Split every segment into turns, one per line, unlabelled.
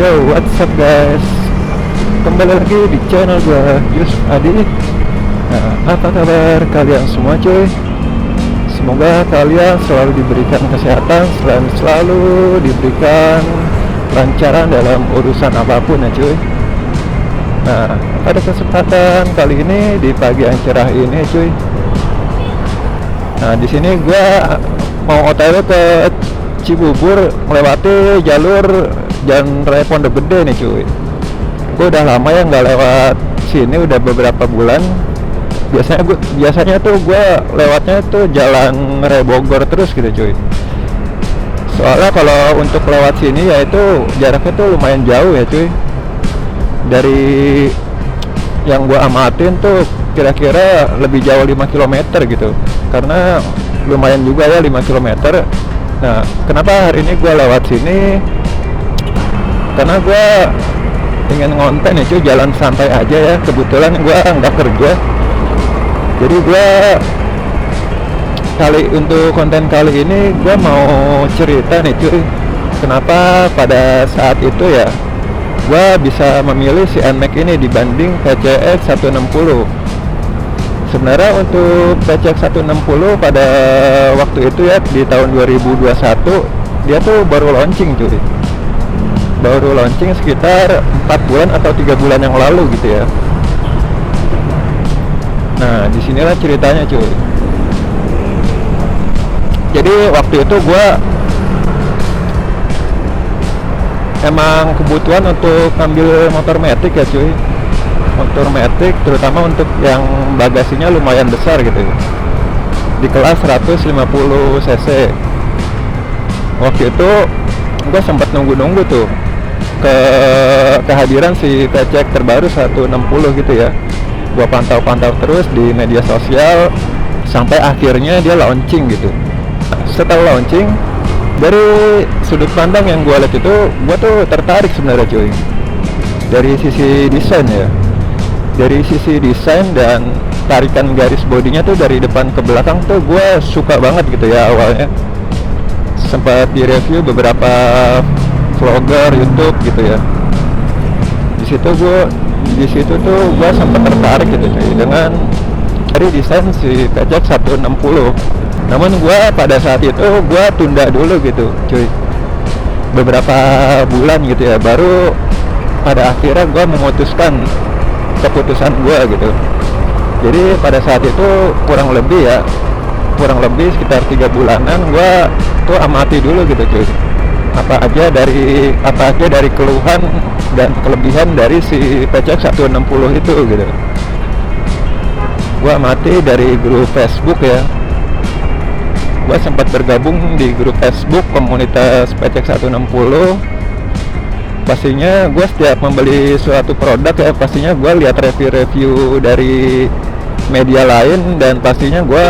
Yo, what's up guys? Kembali lagi di channel gua Yus Adi. Nah, apa kabar kalian semua cuy? Semoga kalian selalu diberikan kesehatan, selalu diberikan lancaran dalam urusan apapun ya cuy. Nah, pada kesempatan kali ini di pagi yang cerah ini cuy. Nah, di sini gua mau OTW ke Cibubur melewati jalur Jalan Raya Pondok Gede nih cuy. Gue udah lama ya nggak lewat sini, udah beberapa bulan. Biasanya tuh gue lewatnya tuh Jalan Raya Bogor terus gitu cuy. Soalnya kalau untuk lewat sini ya itu jaraknya tuh lumayan jauh ya cuy. Dari yang gue amatin tuh kira-kira lebih jauh 5 km gitu. Karena lumayan juga ya 5 km. Nah, kenapa hari ini gue lewat sini? Karena gue ingin ngonten ya cuy, jalan santai aja ya. Kebetulan gue nggak kerja, jadi gue untuk konten kali ini gue mau cerita nih cuy, kenapa pada saat itu ya gue bisa memilih si NMAX ini dibanding PCX 160. Sebenarnya untuk PCX 160 pada waktu itu ya di tahun 2021 dia tuh baru launching cuy. Baru launching sekitar 4 bulan atau 3 bulan yang lalu gitu ya. Nah, disinilah ceritanya cuy. Jadi waktu itu gue emang kebutuhan untuk ngambil motor matic ya cuy. Motor matic terutama untuk yang bagasinya lumayan besar gitu ya, di kelas 150 cc. Waktu itu gue sempat nunggu tuh kehadiran si PCX terbaru 160 gitu ya. Gue pantau terus di media sosial sampai akhirnya dia launching gitu. Setelah launching, dari sudut pandang yang gue lihat itu gue tuh tertarik sebenarnya cuy, dari sisi desain ya. Dari sisi desain dan tarikan garis bodinya tuh dari depan ke belakang tuh gue suka banget gitu ya awalnya. Sempat direview beberapa vlogger YouTube gitu ya. Di situ tuh gue sempat tertarik gitu cuy dengan dari desain si PCX 160. Namun gue pada saat itu gue tunda dulu gitu cuy, beberapa bulan gitu ya, baru pada akhirnya gue memutuskan keputusan gue gitu. Jadi pada saat itu kurang lebih sekitar 3 bulanan gue tuh amati dulu gitu cuy, apa aja dari keluhan dan kelebihan dari si PCX 160 itu gitu. Gue amati dari grup Facebook ya. Gue sempat bergabung di grup Facebook komunitas PCX 160. Pastinya gue setiap membeli suatu produk ya, pastinya gue lihat review dari media lain, dan pastinya gue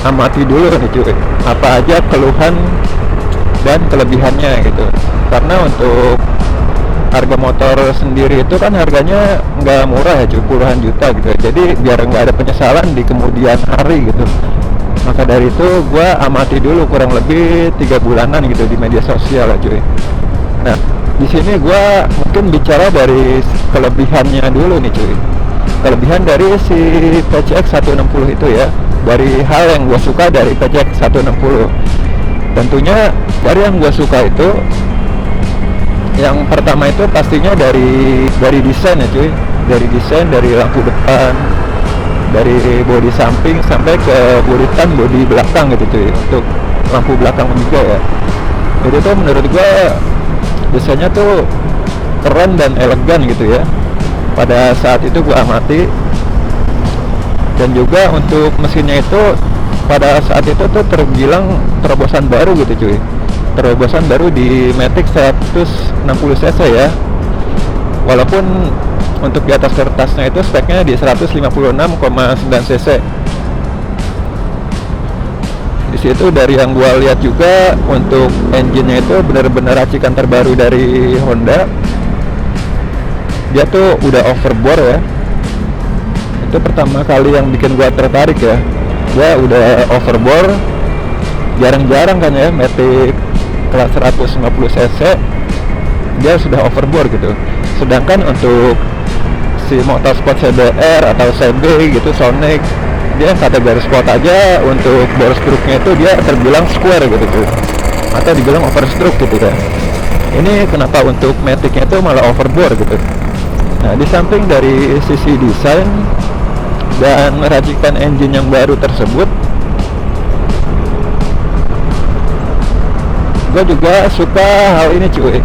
amati dulu nih cuy, apa aja keluhan dan kelebihannya gitu. Karena untuk harga motor sendiri itu kan harganya nggak murah ya cuy, puluhan juta gitu ya. Jadi biar nggak ada penyesalan di kemudian hari gitu, maka dari itu gue amati dulu kurang lebih 3 bulanan gitu di media sosial ya cuy. Nah, di sini gue mungkin bicara dari kelebihannya dulu nih cuy. Kelebihan dari si PCX 160 itu ya, dari hal yang gue suka dari PCX 160. Tentunya dari yang gue suka itu, yang pertama itu pastinya dari desain ya cuy. Dari desain, dari lampu depan, dari bodi samping sampai ke bodi belakang gitu cuy. Untuk lampu belakang juga ya. Jadi tuh menurut gue desainnya tuh keren dan elegan gitu ya. Pada saat itu gue amati. Dan juga untuk mesinnya itu pada saat itu tuh terbilang terobosan baru gitu cuy. Terobosan baru di Matic 160 cc ya. Walaupun untuk di atas kertasnya itu speknya di 156,9 cc. Di situ dari yang gua lihat juga untuk engine-nya itu benar-benar racikan terbaru dari Honda. Dia tuh udah overbore ya. Itu pertama kali yang bikin gua tertarik ya. Dia udah overbore. Jarang-jarang kan ya Matic kelas 150 cc dia sudah overbore gitu. Sedangkan untuk si motorsport CBR atau CB gitu, Sonic, dia kategori sport aja untuk bore stroke-nya itu dia terbilang square gitu tuh, atau dibilang overstroke gitu ya. Ini kenapa untuk Matic-nya itu malah overbore gitu. Nah, di samping dari sisi desain dan racikan engine yang baru tersebut, gue juga suka hal ini cuy,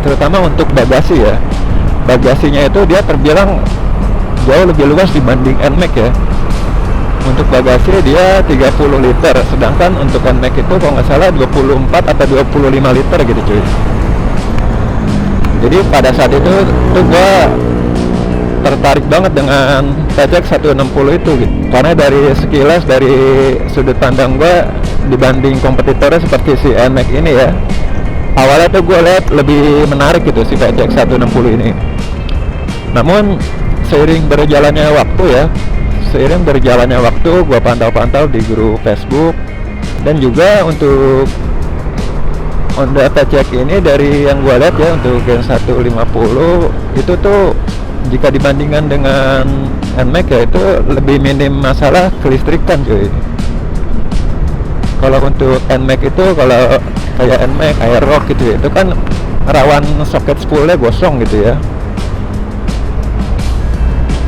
terutama untuk bagasi ya. Bagasinya itu dia terbilang jauh lebih luas dibanding NMAX ya. Untuk bagasi dia 30 liter, sedangkan untuk NMAX itu kalau nggak salah 24 atau 25 liter gitu cuy. Jadi pada saat itu tuh gue tertarik banget dengan PCX 160 itu gitu. Karena dari sekilas, dari sudut pandang gue, dibanding kompetitornya seperti si NMAX ini ya, awalnya tuh gue lihat lebih menarik gitu si PCX 160 ini. Namun seiring berjalannya waktu gue pantau-pantau di grup Facebook, dan juga untuk Honda PCX ini dari yang gue lihat ya, untuk Gen 150 itu tuh jika dibandingkan dengan NMAX ya, itu lebih minim masalah kelistrikan cuy. Kalau untuk NMAX itu, kalau kayak NMAX, Aerox gitu ya, itu kan rawan soket spoolnya gosong gitu ya.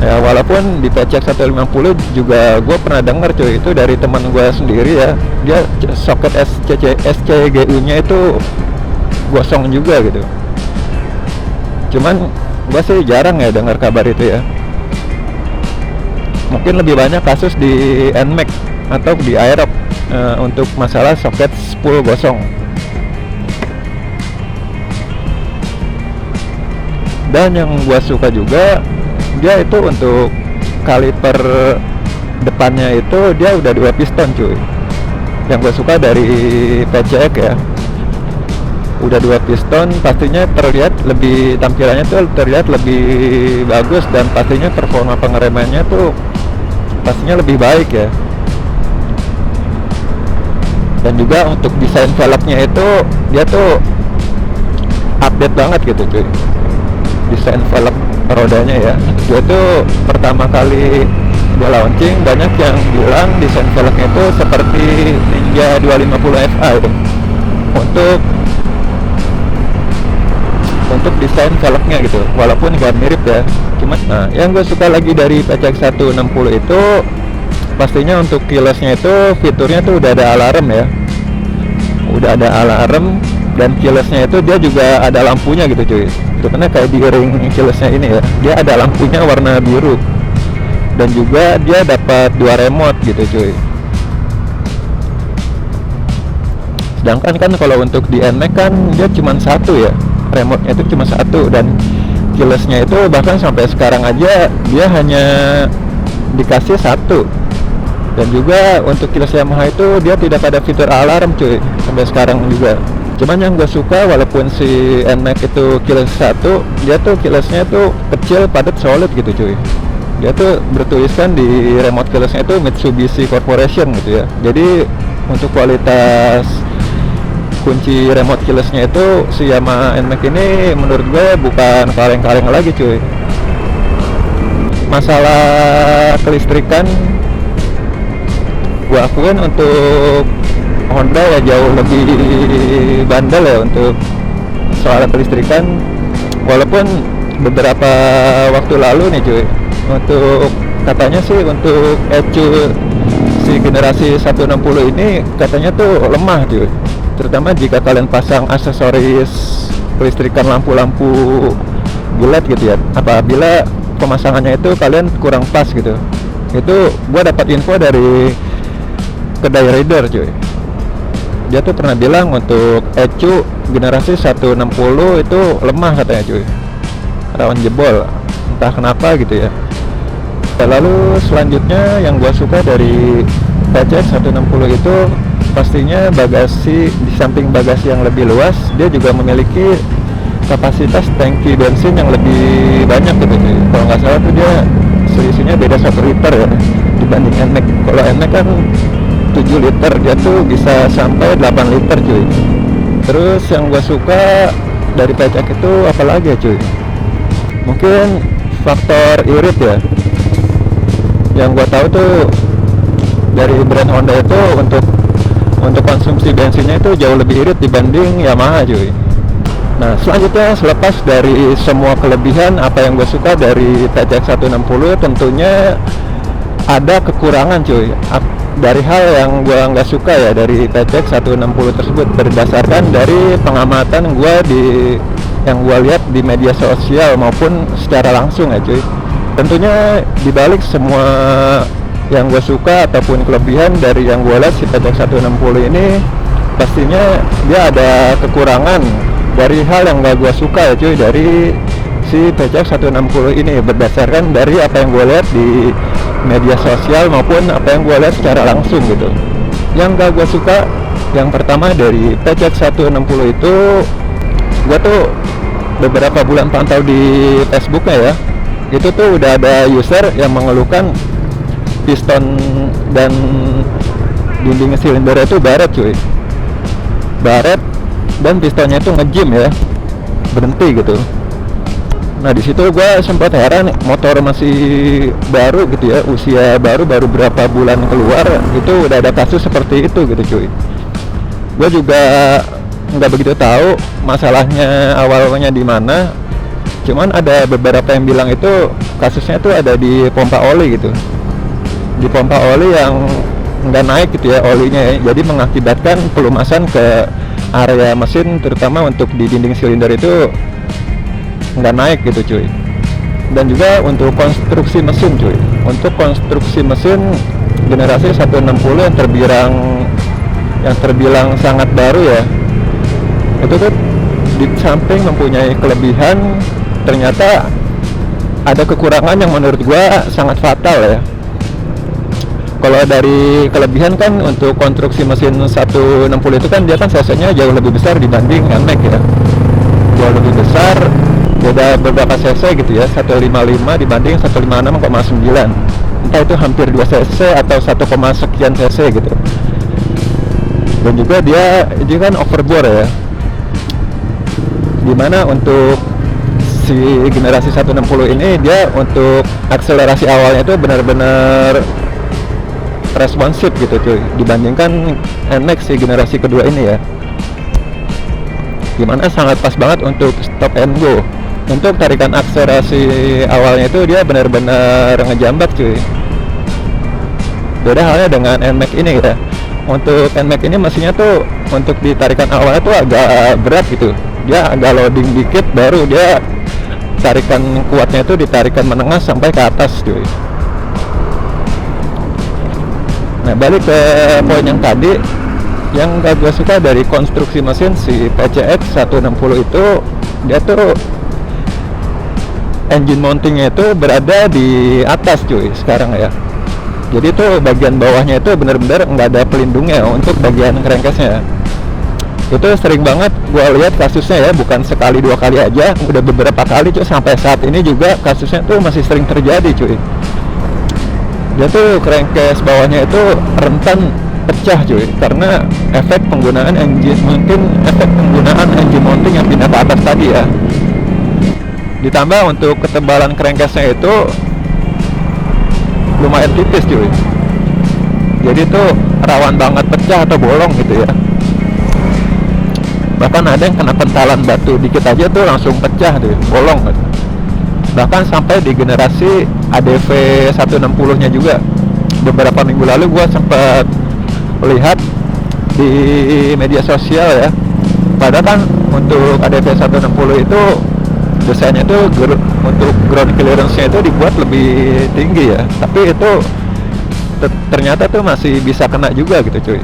Ya walaupun di PCX 150 juga gue pernah dengar cuy, itu dari teman gue sendiri ya, dia soket SCGU nya itu gosong juga gitu. Cuman gue sih jarang ya dengar kabar itu ya. Mungkin lebih banyak kasus di NMAX atau di Aerox untuk masalah soket spool gosong. Dan yang gue suka juga, dia itu untuk kaliper depannya itu dia udah 2 piston cuy. Yang gue suka dari PCX ya, udah 2 piston, pastinya terlihat lebih, tampilannya tuh terlihat lebih bagus, dan pastinya performa pengeremannya tuh pastinya lebih baik ya. Dan juga untuk desain velgnya itu dia tuh update banget gitu cuy. Desain velg rodanya ya, dia tuh pertama kali dia launching, banyak yang bilang desain velgnya itu seperti Ninja 250 Fi untuk desain velgnya gitu, walaupun nggak mirip ya. Cuma yang gue suka lagi dari PCX 160 itu pastinya untuk keylessnya itu fiturnya tuh udah ada alarm ya, dan keylessnya itu dia juga ada lampunya gitu cuy. Karena kayak di ring keylessnya ini ya, dia ada lampunya warna biru, dan juga dia dapat 2 remote gitu cuy. Sedangkan kan kalau untuk di NMAX kan dia cuma 1 ya, remote-nya itu cuma 1, dan keylessnya itu bahkan sampai sekarang aja dia hanya dikasih 1. Dan juga untuk keyless Yamaha itu dia tidak ada fitur alarm cuy sampai sekarang juga. Cuman yang gue suka, walaupun si NMAX itu keyless 1, dia tuh keylessnya tuh kecil, padat, solid gitu cuy. Dia tuh bertuliskan di remote keylessnya itu Mitsubishi Corporation gitu ya. Jadi untuk kualitas kunci remote keylessnya itu si Yamaha NMAX ini menurut gue bukan kaleng-kaleng lagi cuy. Masalah kelistrikan, gue akuin untuk Honda ya jauh lebih bandel ya untuk soal kelistrikan. Walaupun beberapa waktu lalu nih cuy, untuk katanya sih untuk ECU si generasi 160 ini katanya tuh lemah cuy, terutama jika kalian pasang aksesoris kelistrikan, lampu-lampu bulat gitu ya, apabila pemasangannya itu kalian kurang pas gitu. Itu gua dapat info dari kedai rider cuy, dia tuh pernah bilang untuk ECU generasi 160 itu lemah katanya cuy, rawan jebol, entah kenapa gitu ya. Lalu selanjutnya yang gua suka dari PCX 160 itu pastinya bagasi. Di samping bagasi yang lebih luas, dia juga memiliki kapasitas tangki bensin yang lebih banyak gitu cuy. Kalau nggak salah tuh dia selisihnya beda 1 liter ya dibanding NMAX. Kalau NMAX kan 7 liter, dia tuh bisa sampai 8 liter cuy. Terus yang gue suka dari pecek itu apalagi ya cuy, mungkin faktor irit ya. Yang gua tahu tuh dari brand Honda itu untuk konsumsi bensinnya itu jauh lebih irit dibanding Yamaha cuy. Nah selanjutnya, selepas dari semua kelebihan apa yang gue suka dari PCX 160, tentunya ada kekurangan cuy, dari hal yang gue nggak suka ya dari PCX 160 tersebut, berdasarkan dari pengamatan gue yang gue lihat di media sosial maupun secara langsung ya cuy. Tentunya dibalik semua yang gue suka ataupun kelebihan dari yang gue lihat si PCX 160 ini, pastinya dia ada kekurangan dari hal yang gak gue suka ya cuy dari si PCX 160 ini, berdasarkan dari apa yang gue lihat di media sosial maupun apa yang gue lihat secara langsung gitu. Yang gak gue suka, yang pertama dari PCX 160 itu, gue tuh beberapa bulan pantau di Facebooknya ya, itu tuh udah ada user yang mengeluhkan piston dan dinding silinder itu baret cuy, baret, dan pistonnya itu ngejim ya, berhenti gitu. Nah di situ gue sempat heran, motor masih baru gitu ya, usia baru berapa bulan keluar, itu udah ada kasus seperti itu gitu cuy. Gue juga nggak begitu tahu masalahnya awalnya di mana, cuman ada beberapa yang bilang itu kasusnya tuh ada di pompa oli gitu, di pompa oli yang nggak naik gitu ya olinya ya, jadi mengakibatkan pelumasan ke area mesin, terutama untuk di dinding silinder itu nggak naik gitu cuy. Dan juga untuk konstruksi mesin cuy, untuk konstruksi mesin generasi 160 yang terbilang sangat baru ya, itu tuh di samping mempunyai kelebihan, ternyata ada kekurangan yang menurut gua sangat fatal ya. Kalau dari kelebihan kan, untuk konstruksi mesin 160 itu kan dia kan cc-nya jauh lebih besar dibanding NMAX ya, jauh lebih besar, beda beberapa cc gitu ya, 155 dibanding 156,9, entah itu hampir 2 cc atau 1, sekian cc gitu. Dan juga dia kan overbore ya, dimana untuk si generasi 160 ini dia untuk akselerasi awalnya itu benar-benar responsif gitu cuy, dibandingkan NMAX si generasi kedua ini ya, dimana sangat pas banget untuk stop and go. Untuk tarikan akselerasi awalnya itu dia benar-benar ngejambak cuy. Beda halnya dengan NMAX ini ya. Untuk NMAX ini mesinnya tuh untuk ditarikan awalnya tuh agak berat gitu, dia agak loading dikit baru dia tarikan kuatnya itu ditarikan menengah sampai ke atas cuy. Nah balik ke poin yang tadi, yang gak gue suka dari konstruksi mesin si PCX 160 itu, dia tuh engine mountingnya itu berada di atas cuy sekarang ya. Jadi tuh bagian bawahnya itu bener-bener nggak ada pelindungnya untuk bagian crankcase-nya. Itu sering banget gue lihat kasusnya ya, bukan sekali dua kali aja, udah beberapa kali cuy, sampai saat ini juga kasusnya tuh masih sering terjadi cuy. Dia tuh crankcase bawahnya itu rentan pecah cuy, karena efek penggunaan engine mounting yang pindah ke atas tadi ya. Ditambah untuk ketebalan crankcase-nya itu lumayan tipis cuy, jadi tuh rawan banget pecah atau bolong gitu ya. Bahkan ada yang kena pentalan batu dikit aja tuh langsung pecah tuh, bolong gitu. Bahkan sampai di generasi ADV 160 nya juga, beberapa minggu lalu gue sempat lihat di media sosial ya, padahal kan untuk ADV 160 itu desainnya itu untuk ground clearance-nya itu dibuat lebih tinggi ya, tapi itu ternyata tuh masih bisa kena juga gitu cuy,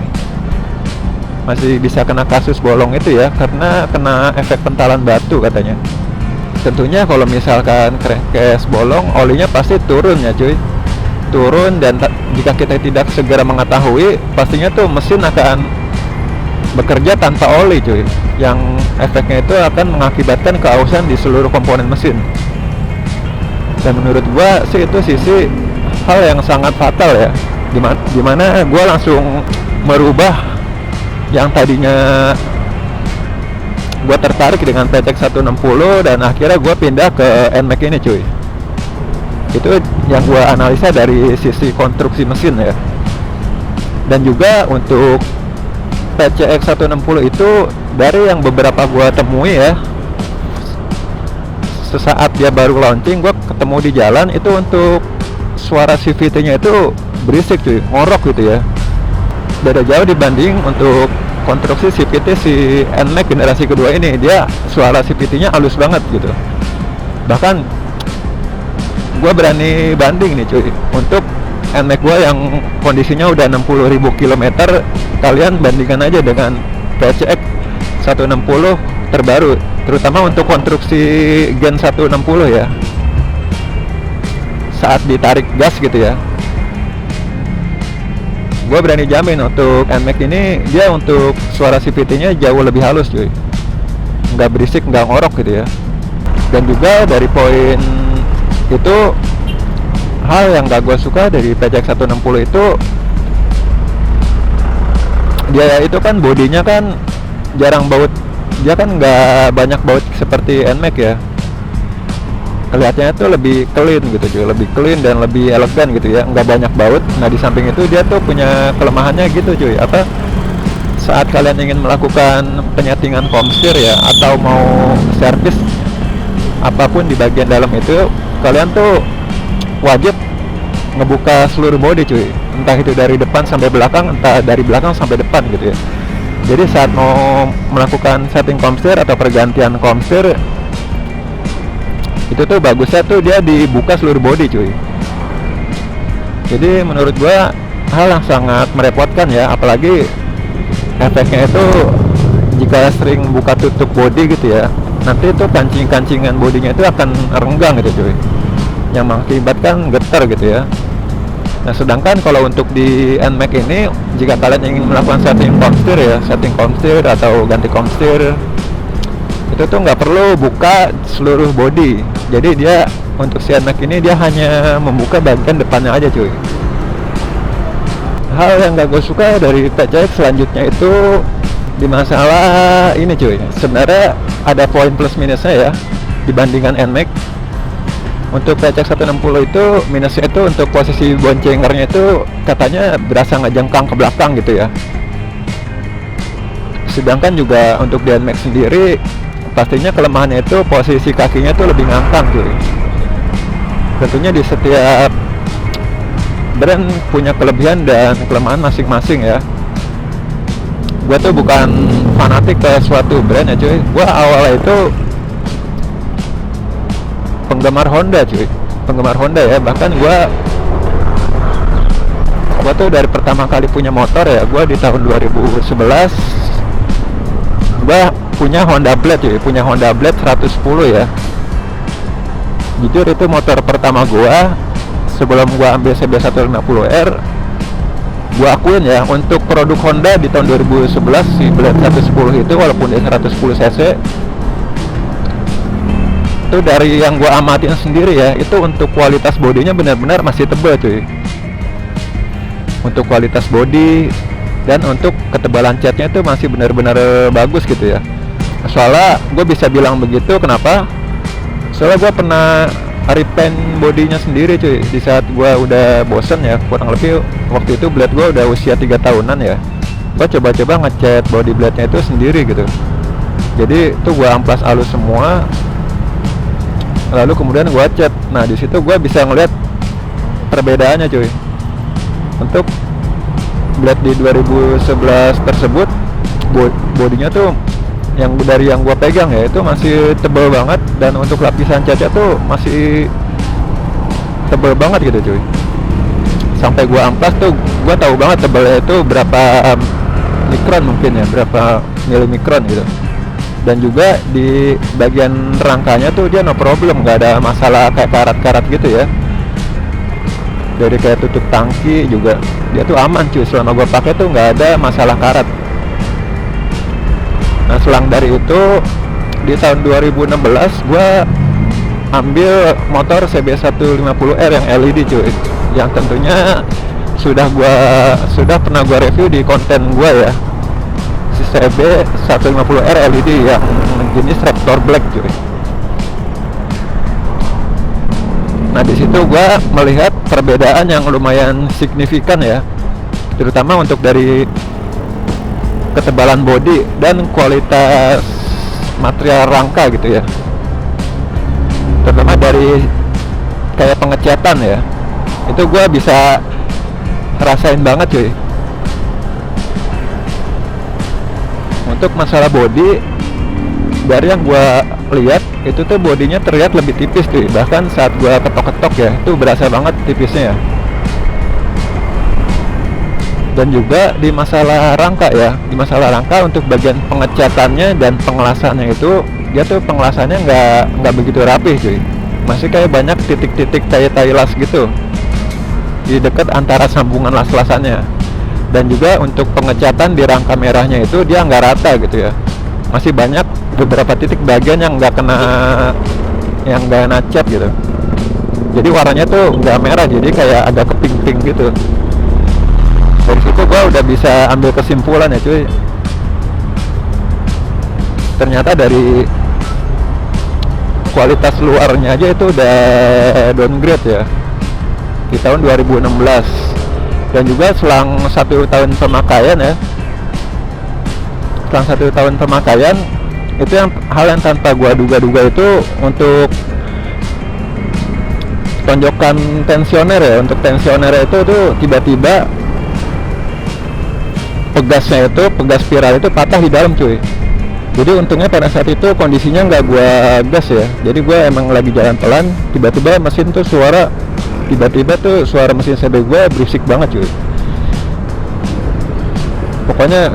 masih bisa kena kasus bolong itu ya, karena kena efek pentalan batu katanya. Tentunya kalau misalkan crankcase bolong, olinya pasti turun ya cuy, turun, dan jika kita tidak segera mengetahui, pastinya tuh mesin akan bekerja tanpa oli cuy, yang efeknya itu akan mengakibatkan keausan di seluruh komponen mesin. Dan menurut gua sih itu sisi hal yang sangat fatal ya, dimana gua langsung merubah yang tadinya gue tertarik dengan PCX 160 dan akhirnya gue pindah ke NMAX ini cuy. Itu yang gue analisa dari sisi konstruksi mesin ya. Dan juga untuk PCX 160 itu dari yang beberapa gue temui ya, sesaat dia baru launching gue ketemu di jalan itu, untuk suara CVT nya itu berisik cuy, ngorok gitu ya. Beda jauh dibanding untuk konstruksi CVT si NMAX generasi kedua ini, dia suara CVT nya halus banget gitu. Bahkan gue berani banding nih cuy, untuk NMAX gue yang kondisinya udah 60.000 km, kalian bandingkan aja dengan PCX 160 terbaru, terutama untuk konstruksi Gen 160 ya. Saat ditarik gas gitu ya, gue berani jamin untuk NMAX ini dia untuk suara CVT nya jauh lebih halus cuy, nggak berisik, nggak ngorok gitu ya. Dan juga dari poin itu, hal yang gak gue suka dari PCX 160 itu, dia itu kan bodinya kan jarang baut, dia kan nggak banyak baut seperti NMAX ya. Kelihatannya tuh lebih clean gitu cuy, lebih clean dan lebih elegan gitu ya, nggak banyak baut. Nah di samping itu dia tuh punya kelemahannya gitu cuy, apa, saat kalian ingin melakukan penyetingan komstir ya, atau mau servis apapun di bagian dalam itu, kalian tuh wajib ngebuka seluruh bodi cuy, entah itu dari depan sampai belakang, entah dari belakang sampai depan gitu ya. Jadi saat mau melakukan setting komstir atau pergantian komstir, itu tuh bagusnya tuh dia dibuka seluruh bodi cuy. Jadi menurut gua hal yang sangat merepotkan ya, apalagi efeknya itu jika sering buka tutup bodi gitu ya, nanti tuh kancing-kancingan bodinya itu akan renggang gitu cuy, yang mengakibatkan getar gitu ya. Nah sedangkan kalau untuk di NMAX ini, jika kalian ingin melakukan setting komstir ya, setting komstir atau ganti komstir, itu tuh nggak perlu buka seluruh body. Jadi dia untuk si NMAX ini dia hanya membuka bagian depannya aja cuy. Hal yang gak gue suka dari PCX selanjutnya itu di masalah ini cuy. Sebenarnya ada poin plus minusnya ya dibandingkan NMAX. Untuk PCX 160 itu minusnya itu untuk posisi boncengernya itu katanya berasa ngejengkang ke belakang gitu ya. Sedangkan juga untuk di NMAX sendiri pastinya kelemahannya itu posisi kakinya tuh lebih ngangkang cuy. Tentunya di setiap brand punya kelebihan dan kelemahan masing-masing ya. Gue tuh bukan fanatik ke suatu brand ya cuy. Gue awalnya itu penggemar Honda cuy, penggemar Honda ya. Bahkan gue tuh dari pertama kali punya motor ya, gue di tahun 2011 gue punya Honda Blade cuy, punya Honda Blade 110 ya. Jujur itu motor pertama gue sebelum gue ambil CB 150R. Gue akuin ya, untuk produk Honda di tahun 2011 si Blade 110 itu walaupun dia 110 cc itu dari yang gue amatin sendiri ya, itu untuk kualitas bodinya benar-benar masih tebal cuy. Untuk kualitas body dan untuk ketebalan catnya itu masih benar-benar bagus gitu ya. Soalnya gue bisa bilang begitu kenapa? Soalnya gue pernah repaint bodinya sendiri cuy. Di saat gue udah bosen ya, kurang lebih waktu itu blade gue udah usia 3 tahunan ya, gue coba-coba ngecat body blade nya itu sendiri gitu. Jadi itu gue amplas halus semua, lalu kemudian gue cat. Nah di situ gue bisa ngeliat perbedaannya cuy. Untuk blade di 2011 tersebut bodinya tuh yang dari yang gue pegang ya itu masih tebal banget, dan untuk lapisan catnya tuh masih tebal banget gitu cuy. Sampai gue amplas tuh gue tahu banget tebalnya itu berapa mikron mungkin ya, berapa milimikron gitu. Dan juga di bagian rangkanya tuh dia no problem, nggak ada masalah kayak karat-karat gitu ya. Dari kayak tutup tangki juga dia tuh aman cuy, selama gue pakai tuh nggak ada masalah karat. Nah selang dari itu di tahun 2016 gue ambil motor CB150R yang LED cuy, yang tentunya sudah pernah gue review di konten gue ya. si CB 150R LED yang jenis Raptor Black cuy. Nah di situ gua melihat perbedaan yang lumayan signifikan ya, terutama untuk dari ketebalan bodi dan kualitas material rangka gitu ya, terutama dari kayak pengecatan ya, itu gue bisa rasain banget cuy. Untuk masalah bodi, dari yang gue lihat itu tuh bodinya terlihat lebih tipis cuy, bahkan saat gue ketok-ketok ya itu berasa banget tipisnya ya. Dan juga di masalah rangka ya, di masalah rangka untuk bagian pengecatannya dan pengelasannya itu dia tuh pengelasannya nggak begitu rapih cuy, masih kayak banyak titik-titik tai las gitu di dekat antara sambungan las-lasannya. Dan juga untuk pengecatan di rangka merahnya itu dia nggak rata gitu ya, masih banyak beberapa titik bagian yang nggak cat gitu, jadi warnanya tuh nggak merah, jadi kayak agak ke pink-pink gitu. Dari situ gua udah bisa ambil kesimpulan ya cuy, ternyata dari kualitas luarnya aja itu udah downgrade ya di tahun 2016. Dan juga selang 1 tahun pemakaian ya, selang 1 tahun pemakaian itu yang hal yang tanpa gua duga-duga itu untuk tonjokan tensioner ya. Untuk tensioner itu tuh tiba-tiba pegasnya itu, pegas spiral itu patah di dalam cuy. Jadi untungnya pada saat itu kondisinya nggak gua gas ya, jadi gua emang lagi jalan pelan, tiba-tiba mesin tuh suara mesin CB gua berisik banget cuy. Pokoknya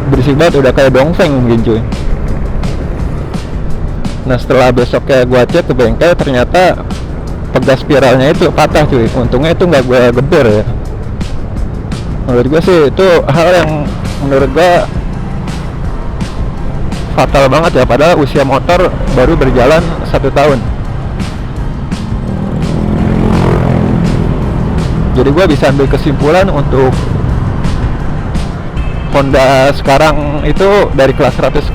berisik banget, udah kayak dongfeng mungkin cuy. Nah setelah besoknya gua cek ke bengkel, ternyata pegas spiralnya itu patah cuy. Untungnya itu nggak gua gebor ya. Menurut gua sih itu hal yang menurut gua fatal banget ya, padahal usia motor baru berjalan 1 tahun. Jadi gue bisa ambil kesimpulan untuk Honda sekarang itu dari kelas 110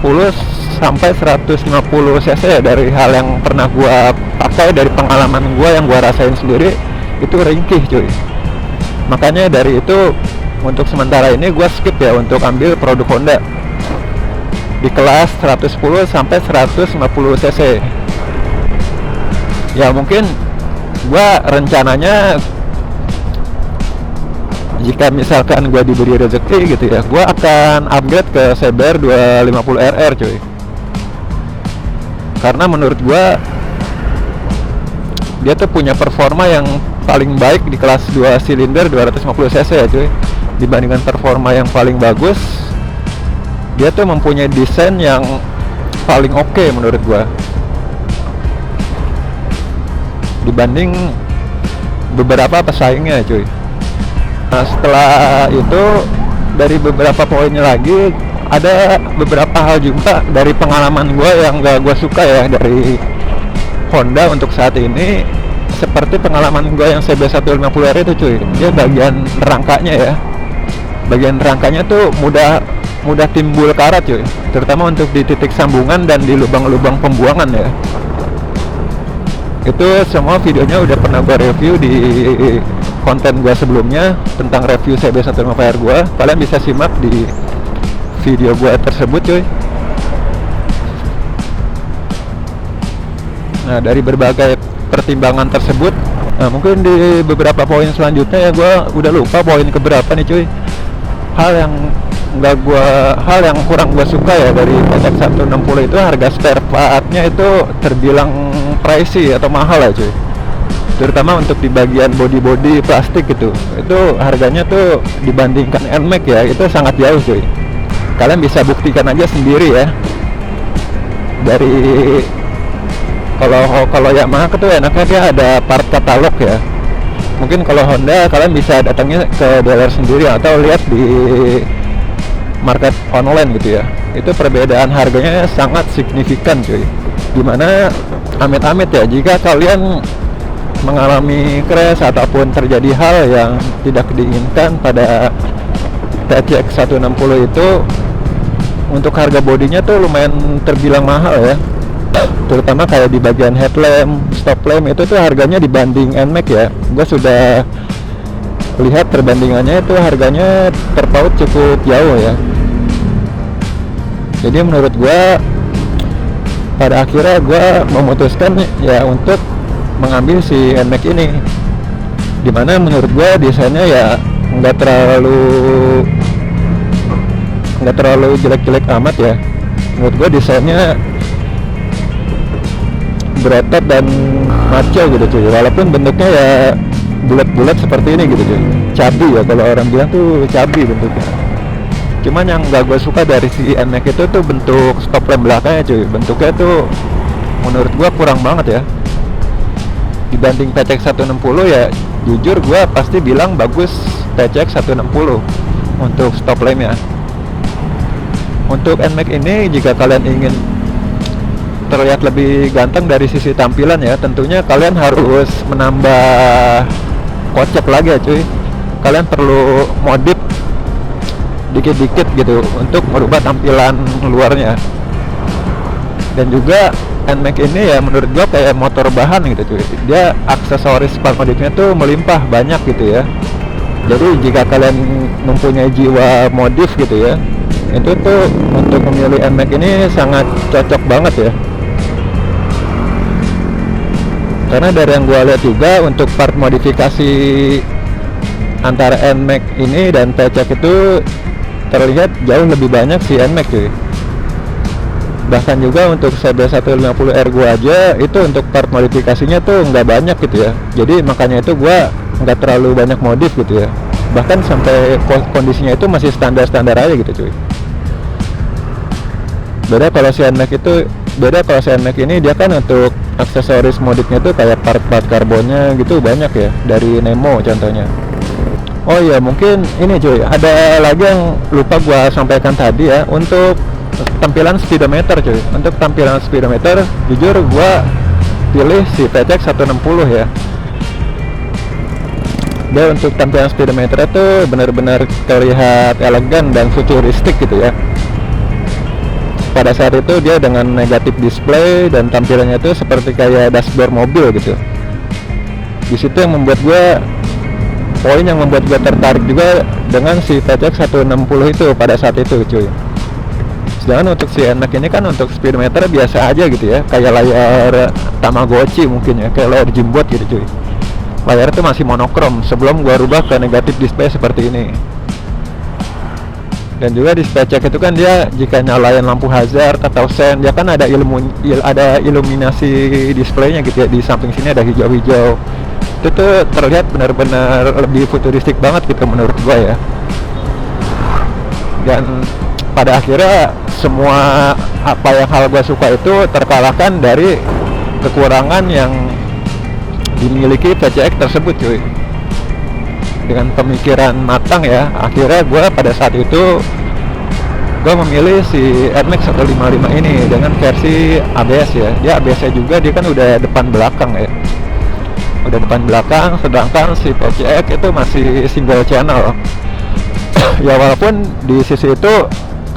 sampai 150 cc ya, dari hal yang pernah gue pakai, dari pengalaman gue yang gue rasain sendiri, itu ringkih cuy. Makanya dari itu untuk sementara ini gue skip ya untuk ambil produk Honda di kelas 110 sampai 150 cc. Ya mungkin gue rencananya jika misalkan gue diberi rezeki gitu ya, gue akan upgrade ke CBR 250RR cuy. Karena menurut gue dia tuh punya performa yang paling baik di kelas 2 silinder 250 cc ya cuy. Dibandingkan performa yang paling bagus, dia tuh mempunyai desain yang paling oke menurut gue dibanding beberapa pesaingnya cuy. Nah setelah itu dari beberapa poinnya lagi, ada beberapa hal juga dari pengalaman gue yang gak gue suka ya dari Honda untuk saat ini. Seperti pengalaman gue yang CB150R itu cuy, dia bagian rangkanya ya, bagian rangkanya tuh mudah timbul karat cuy, terutama untuk di titik sambungan dan di lubang-lubang pembuangan ya. Itu semua videonya udah pernah gue review di konten gue sebelumnya tentang review CB150R gue. Kalian bisa simak di video gue tersebut cuy. Nah dari berbagai pertimbangan tersebut, nah mungkin di beberapa poin selanjutnya ya gue udah lupa poin keberapa nih cuy. Hal yang kurang gue suka ya dari PX160 itu harga spare partnya itu terbilang pricey atau mahal ya cuy, terutama untuk di bagian body plastik gitu. Itu harganya tuh dibandingkan NMAX ya itu sangat jauh cuy. Kalian bisa buktikan aja sendiri ya. Dari kalau Yamaha itu enaknya dia ada part katalog ya. Mungkin kalau Honda kalian bisa datangnya ke dealer sendiri atau lihat di market online gitu ya. Itu perbedaan harganya sangat signifikan cuy. Dimana amit-amit ya jika kalian mengalami crash ataupun terjadi hal yang tidak diinginkan pada TCX 160 itu, untuk harga bodinya tuh lumayan terbilang mahal ya, terutama kayak di bagian headlamp, stop lamp itu tuh harganya dibanding NMAX ya, gue sudah lihat perbandingannya itu harganya terpaut cukup jauh ya. Jadi menurut gue pada akhirnya gue memutuskan ya untuk mengambil si NMAX ini, dimana menurut gue desainnya ya nggak terlalu jelek-jelek amat ya. Menurut gue desainnya berotot dan maco gitu cuy, walaupun bentuknya ya bulat-bulat seperti ini gitu cuy, cabi ya kalau orang bilang tuh cabi bentuknya. Cuman yang gak gue suka dari si NMAX itu tuh bentuk stop lamp belakangnya cuy, bentuknya tuh menurut gue kurang banget ya. Dibanding PCX 160 ya jujur gue pasti bilang bagus PCX 160 untuk stop lamp ya. Untuk NMAX ini jika kalian ingin terlihat lebih ganteng dari sisi tampilan ya, tentunya kalian harus menambah kocek lagi ya cuy. Kalian perlu modif dikit-dikit gitu untuk merubah tampilan luarnya. Dan juga NMAX ini ya menurut gua kayak motor bahan gitu cuy, dia aksesoris part modifnya tuh melimpah banyak gitu ya. Jadi jika kalian mempunyai jiwa modif gitu ya, itu tuh untuk memilih NMAX ini sangat cocok banget ya. Karena dari yang gue lihat juga untuk part modifikasi antara NMAX ini dan PCX itu terlihat jauh lebih banyak si NMAX cuy. Bahkan juga untuk CB150R gue aja itu untuk part modifikasinya tuh nggak banyak gitu ya. Jadi makanya itu gue nggak terlalu banyak modif gitu ya. Bahkan sampai kondisinya itu masih standar-standar aja gitu cuy. Beda kalau si NMAX ini dia kan untuk aksesoris modifnya tuh kayak part-part karbonnya gitu banyak ya, dari Nemo contohnya. Oh iya, mungkin ini cuy, ada lagi yang lupa gua sampaikan tadi ya, untuk tampilan speedometer cuy. Untuk tampilan speedometer jujur gua pilih si PCX 160 ya. Dia untuk tampilan speedometer itu benar-benar terlihat elegan dan futuristik gitu ya. Pada saat itu dia dengan negatif display dan tampilannya itu seperti kayak dashboard mobil gitu. Di situ yang membuat poin yang membuat gue tertarik juga dengan si PCX 160 itu pada saat itu cuy. Sedangkan untuk si NMAX ini kan untuk speedometer biasa aja gitu ya, kayak layar Tamagotchi mungkin ya, kayak layar Jimbot gitu cuy. Layar itu masih monokrom sebelum gue rubah ke negatif display seperti ini. Dan juga di PCX itu kan dia jika nyalain lampu hazard atau sen, dia kan ada iluminasi displaynya gitu ya, di samping sini ada hijau-hijau. Itu tuh terlihat benar-benar lebih futuristik banget gitu menurut gua ya. Dan pada akhirnya semua apa yang hal gua suka itu terkalahkan dari kekurangan yang dimiliki PCX tersebut cuy. Dengan pemikiran matang ya, akhirnya gue pada saat itu gue memilih si NMAX 155 ini dengan versi ABS ya. Dia ABS-nya juga, dia kan udah depan belakang ya, udah depan belakang, sedangkan si PCX itu masih single channel. Ya walaupun di sisi itu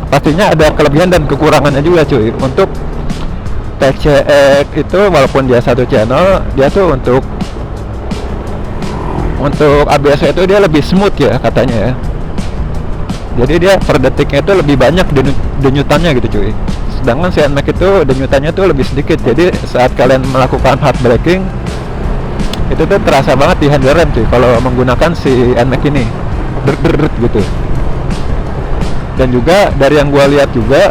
pastinya ada kelebihan dan kekurangannya juga cuy. Untuk PCX itu walaupun dia satu channel, dia tuh untuk ABS itu dia lebih smooth ya katanya ya. Jadi dia per detiknya itu lebih banyak denyutannya gitu cuy. Sedangkan si NMAX itu denyutannya tuh lebih sedikit. Jadi saat kalian melakukan hard braking itu tuh terasa banget di handle rem cuy kalau menggunakan si NMAX ini. Dert gitu. Dan juga dari yang gua lihat juga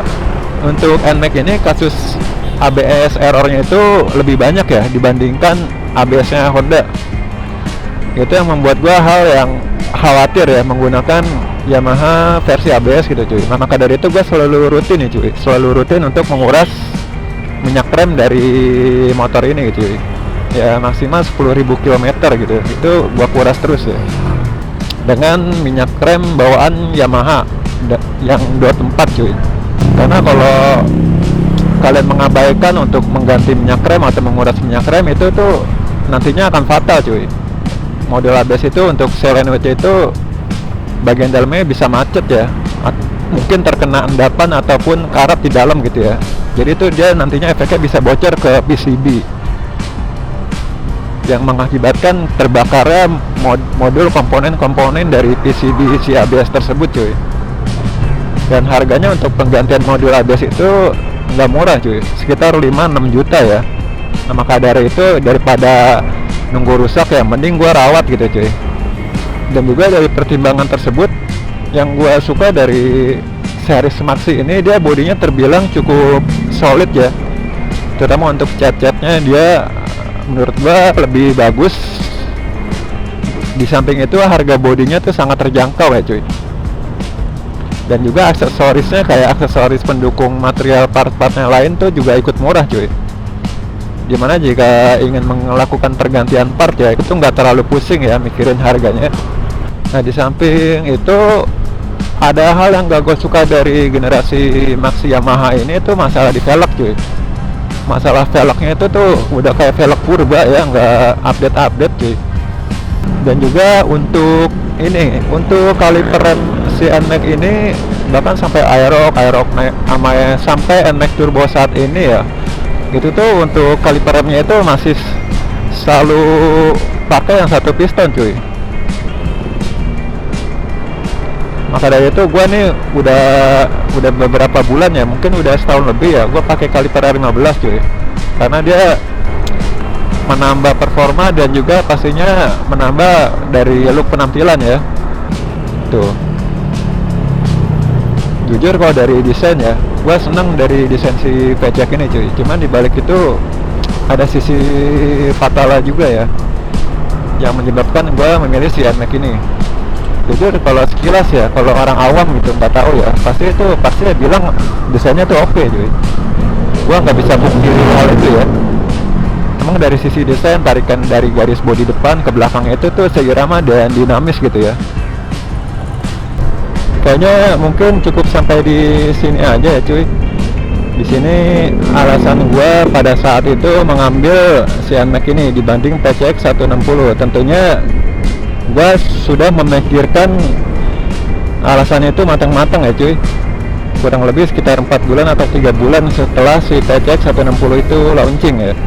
untuk NMAX ini kasus ABS errornya itu lebih banyak ya dibandingkan ABS-nya Honda. Itu yang membuat gua hal yang khawatir ya menggunakan Yamaha versi ABS gitu cuy. Nah, maka dari itu gua selalu rutin nih cuy, selalu rutin untuk menguras minyak rem dari motor ini gitu cuy. Ya maksimal 10.000 km gitu. Itu gua kuras terus ya. Dengan minyak rem bawaan Yamaha yang 24 cuy. Karena kalau kalian mengabaikan untuk mengganti minyak rem atau menguras minyak rem itu tuh nantinya akan fatal cuy. Model ABS itu untuk selen WC itu bagian dalamnya bisa macet ya, mungkin terkena endapan ataupun karat di dalam gitu ya. Jadi itu dia nantinya efeknya bisa bocor ke PCB yang mengakibatkan terbakarnya modul komponen-komponen dari PCB si ABS tersebut cuy. Dan harganya untuk penggantian modul ABS itu nggak murah cuy, sekitar 5-6 juta ya. Nah maka dari itu daripada nunggu rusak ya mending gua rawat gitu cuy. Dan juga dari pertimbangan tersebut yang gua suka dari series Maxi ini, dia bodinya terbilang cukup solid ya, terutama untuk cat-catnya dia menurut gua lebih bagus. Di samping itu harga bodinya tuh sangat terjangkau ya cuy. Dan juga aksesorisnya kayak aksesoris pendukung material part-partnya lain tuh juga ikut murah cuy. Dimana jika ingin melakukan pergantian part ya itu nggak terlalu pusing ya mikirin harganya. Nah di samping itu ada hal yang gak gue suka dari generasi Maxi Yamaha ini tuh masalah di velg cuy. Masalah velgnya itu tuh udah kayak velg purba ya, nggak update cuy. Dan juga untuk ini, untuk kaliper rem si NMAX ini bahkan sampai Aerox sampai NMAX Turbo saat ini ya, itu tuh untuk kaliper remnya itu masih selalu pakai yang satu piston cuy. Maka dari itu gue nih udah beberapa bulan ya, mungkin udah setahun lebih ya, gue pakai kaliper R15 cuy, karena dia menambah performa dan juga pastinya menambah dari look penampilan ya. Tuh, jujur kalau dari desain ya, gue seneng dari desain si VCX ini cuy. Cuman dibalik itu ada sisi fatalnya juga ya, yang menyebabkan gue memilih si NMAX ini. Jujur kalau sekilas ya, kalau orang awam gitu nggak tahu ya, pasti bilang desainnya tuh oke cuy. Gue nggak bisa pungkiri hal itu ya. Emang dari sisi desain, tarikan dari garis bodi depan ke belakang itu tuh seirama dan dinamis gitu ya. Kayaknya mungkin cukup sampai di sini aja ya cuy. Di sini alasan gue pada saat itu mengambil si NMAX ini dibanding PCX 160. Tentunya gue sudah memikirkan alasannya itu matang-matang ya cuy. Kurang lebih sekitar 4 bulan atau 3 bulan setelah si PCX 160 itu launching ya.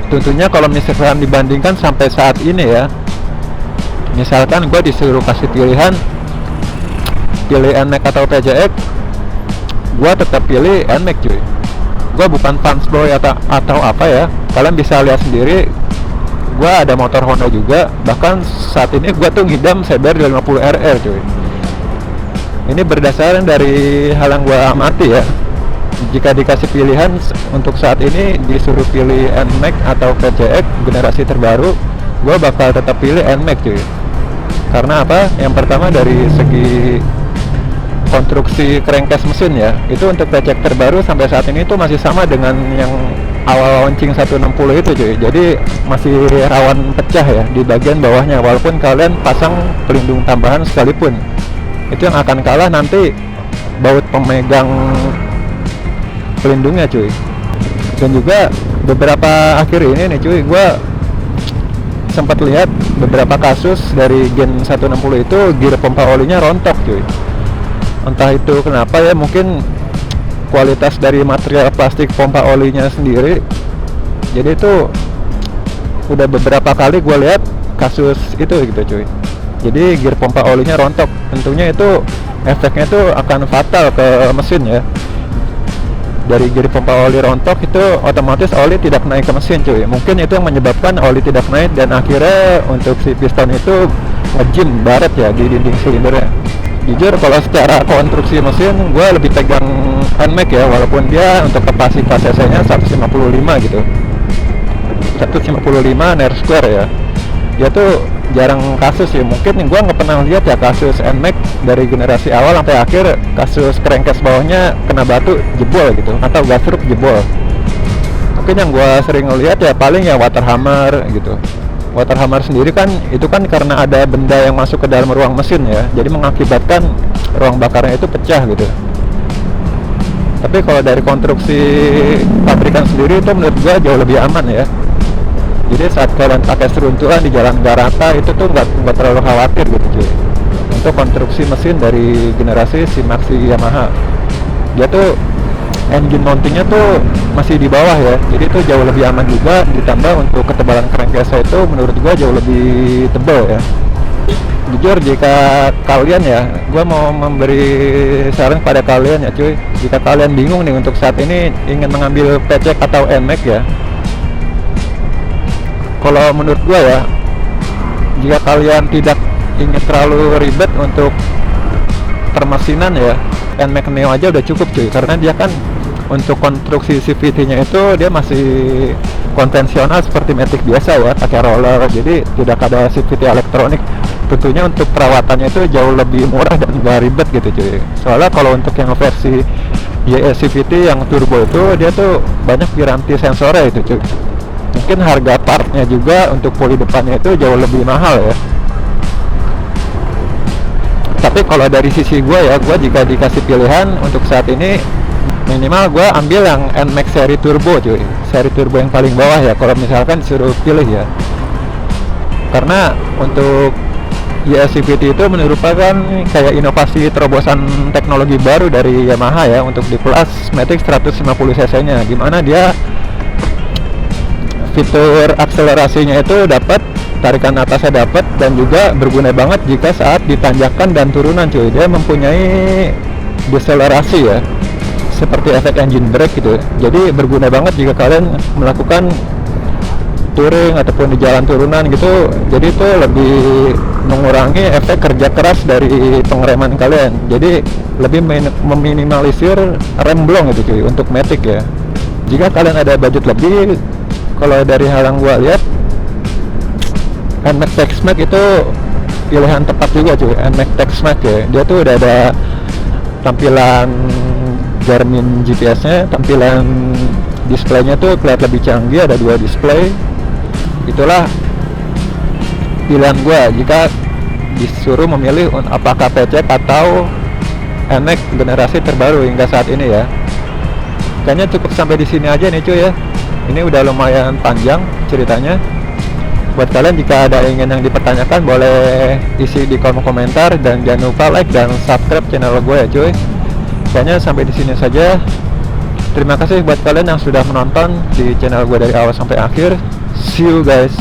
Tentunya kalau misalkan dibandingkan sampai saat ini ya, misalkan gue disuruh kasih pilihan pilih NMAX atau PCX, gue tetap pilih NMAX cuy. Gue bukan fansboy atau apa ya, kalian bisa lihat sendiri. Gue ada motor Honda juga, bahkan saat ini gue tuh ngidam CBR 250RR cuy. Ini berdasarkan dari hal yang gue amati ya. Jika dikasih pilihan untuk saat ini disuruh pilih NMAX atau PCX generasi terbaru, gue bakal tetap pilih NMAX cuy. Karena apa? Yang pertama dari segi konstruksi crankcase mesin ya, itu untuk PCX terbaru sampai saat ini itu masih sama dengan yang awal launching 160 itu cuy. Jadi masih rawan pecah ya di bagian bawahnya, walaupun kalian pasang pelindung tambahan sekalipun. Itu yang akan kalah nanti baut pemegang pelindungnya cuy. Dan juga beberapa akhir ini nih cuy, gue sempat lihat beberapa kasus dari Gen 160 itu gear pompa olinya rontok cuy. Entah itu kenapa ya, mungkin kualitas dari material plastik pompa olinya sendiri. Jadi itu udah beberapa kali gue lihat kasus itu gitu cuy. Jadi gear pompa olinya rontok, tentunya itu efeknya itu akan fatal ke mesin ya. Dari gear pompa oli rontok itu otomatis oli tidak naik ke mesin cuy. Mungkin itu yang menyebabkan oli tidak naik dan akhirnya untuk si piston itu ngejim baret ya di dinding silindernya. Jujur kalau secara konstruksi mesin gue lebih pegang NMAX ya, walaupun dia untuk kapasitas cc nya 155 gitu, 155 Nm square ya. Dia tuh jarang kasus ya, mungkin gue nggak pernah lihat ya kasus NMAX dari generasi awal sampai akhir kasus crankcase bawahnya kena batu jebol gitu, atau gasruk jebol. Mungkin yang gue sering lihat ya paling ya water hammer gitu. Water hammer sendiri kan itu kan karena ada benda yang masuk ke dalam ruang mesin ya, jadi mengakibatkan ruang bakarnya itu pecah gitu. Tapi kalau dari konstruksi pabrikan sendiri itu menurut gue jauh lebih aman ya. Jadi saat kalian pakai seruntulan di jalan nggak rata itu tuh nggak terlalu khawatir gitu cuy. untuk konstruksi mesin dari generasi si Maxi Yamaha. Dia tuh engine mountingnya tuh masih di bawah ya, jadi itu jauh lebih aman juga, ditambah untuk ketebalan crankcase itu menurut gua jauh lebih tebal ya. Jujur jika kalian ya, gua mau memberi saran pada kalian ya cuy, jika kalian bingung nih untuk saat ini ingin mengambil PCX atau NMAX ya, kalau menurut gua ya, jika kalian tidak ingin terlalu ribet untuk permesinan ya, NMAX Neo aja udah cukup cuy, karena dia kan untuk konstruksi CVT-nya itu dia masih konvensional seperti Matic biasa ya, pakai roller, jadi tidak ada CVT elektronik. Tentunya untuk perawatannya itu jauh lebih murah dan gak ribet gitu cuy. Soalnya kalau untuk yang versi YS CVT yang turbo itu dia tuh banyak piranti sensornya itu cuy. Mungkin harga partnya juga untuk poli depannya itu jauh lebih mahal ya. Tapi kalau dari sisi gue ya, gue jika dikasih pilihan untuk saat ini, minimal gue ambil yang NMAX seri turbo cuy, seri turbo yang paling bawah ya kalau misalkan disuruh pilih ya. Karena untuk YS-CVT itu merupakan kayak inovasi terobosan teknologi baru dari Yamaha ya untuk di kelas Matic 150cc nya, dimana dia fitur akselerasinya itu dapat, tarikan atasnya dapat, dan juga berguna banget jika saat ditanjakan dan turunan cuy. Dia mempunyai deselerasi ya, seperti efek engine brake gitu. Jadi berguna banget jika kalian melakukan touring ataupun di jalan turunan gitu. Jadi itu lebih mengurangi efek kerja keras dari pengereman kalian. Jadi lebih meminimalisir rem blong gitu cuy untuk Matic ya. Jika kalian ada budget lebih, kalau dari hal yang gua lihat, NMAX Tex-Max itu pilihan tepat juga cuy. NMAX Tex-Max ya, dia tuh udah ada tampilan Garmin GPS-nya, tampilan displaynya tuh kelihatan lebih canggih, ada 2 display. Itulah pilihan gue jika disuruh memilih apakah PCX atau NMAX generasi terbaru hingga saat ini ya. Kayaknya cukup sampai di sini aja nih cuy ya. Ini udah lumayan panjang ceritanya. Buat kalian jika ada ingin yang dipertanyakan, boleh isi di kolom komentar, dan jangan lupa like dan subscribe channel gue ya cuy. Kayaknya sampai di sini saja. Terima kasih buat kalian yang sudah menonton di channel gue dari awal sampai akhir. See you guys.